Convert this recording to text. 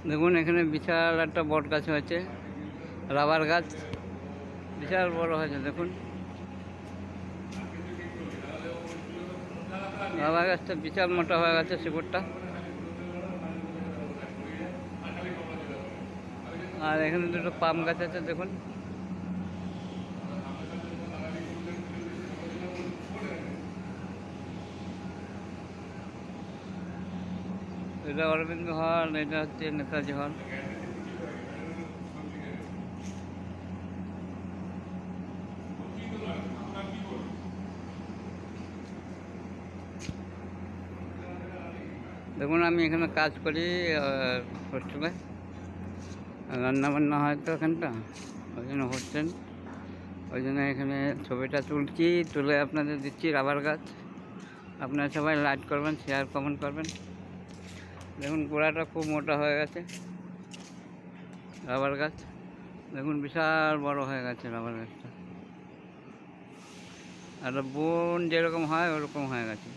দেখুন এখানে বিশাল একটা বট গাছ হয়েছে, রাবার গাছ বিশাল বড় হয়েছে। দেখুন রাবার গাছটা বিশাল মোটা হয়ে গেছে শিকড়টা। আর এখানে দুটো পাম গাছ আছে দেখুন। এটা অরবিন্দ হল, এটা হচ্ছে নেতাজি হল। দেখুন আমি এখানে কাজ করি হোস্টেলে, রান্নাবান্না হয় তো এখানটা, ওই জন্য হোস্টেল, ওই জন্য এখানে ছবিটা তুলছি, তুলে আপনাদের দিচ্ছি। রাবার গাছ, আপনারা সবাই লাইক করবেন, শেয়ার কমেন্ট করবেন। দেখুন গোড়াটা খুব মোটা হয়ে গেছে রাবার গাছ, দেখুন বিশাল বড় হয়ে গেছে রাবার গাছটা। আর বন যেরকম হয় ওরকম হয়ে গেছে।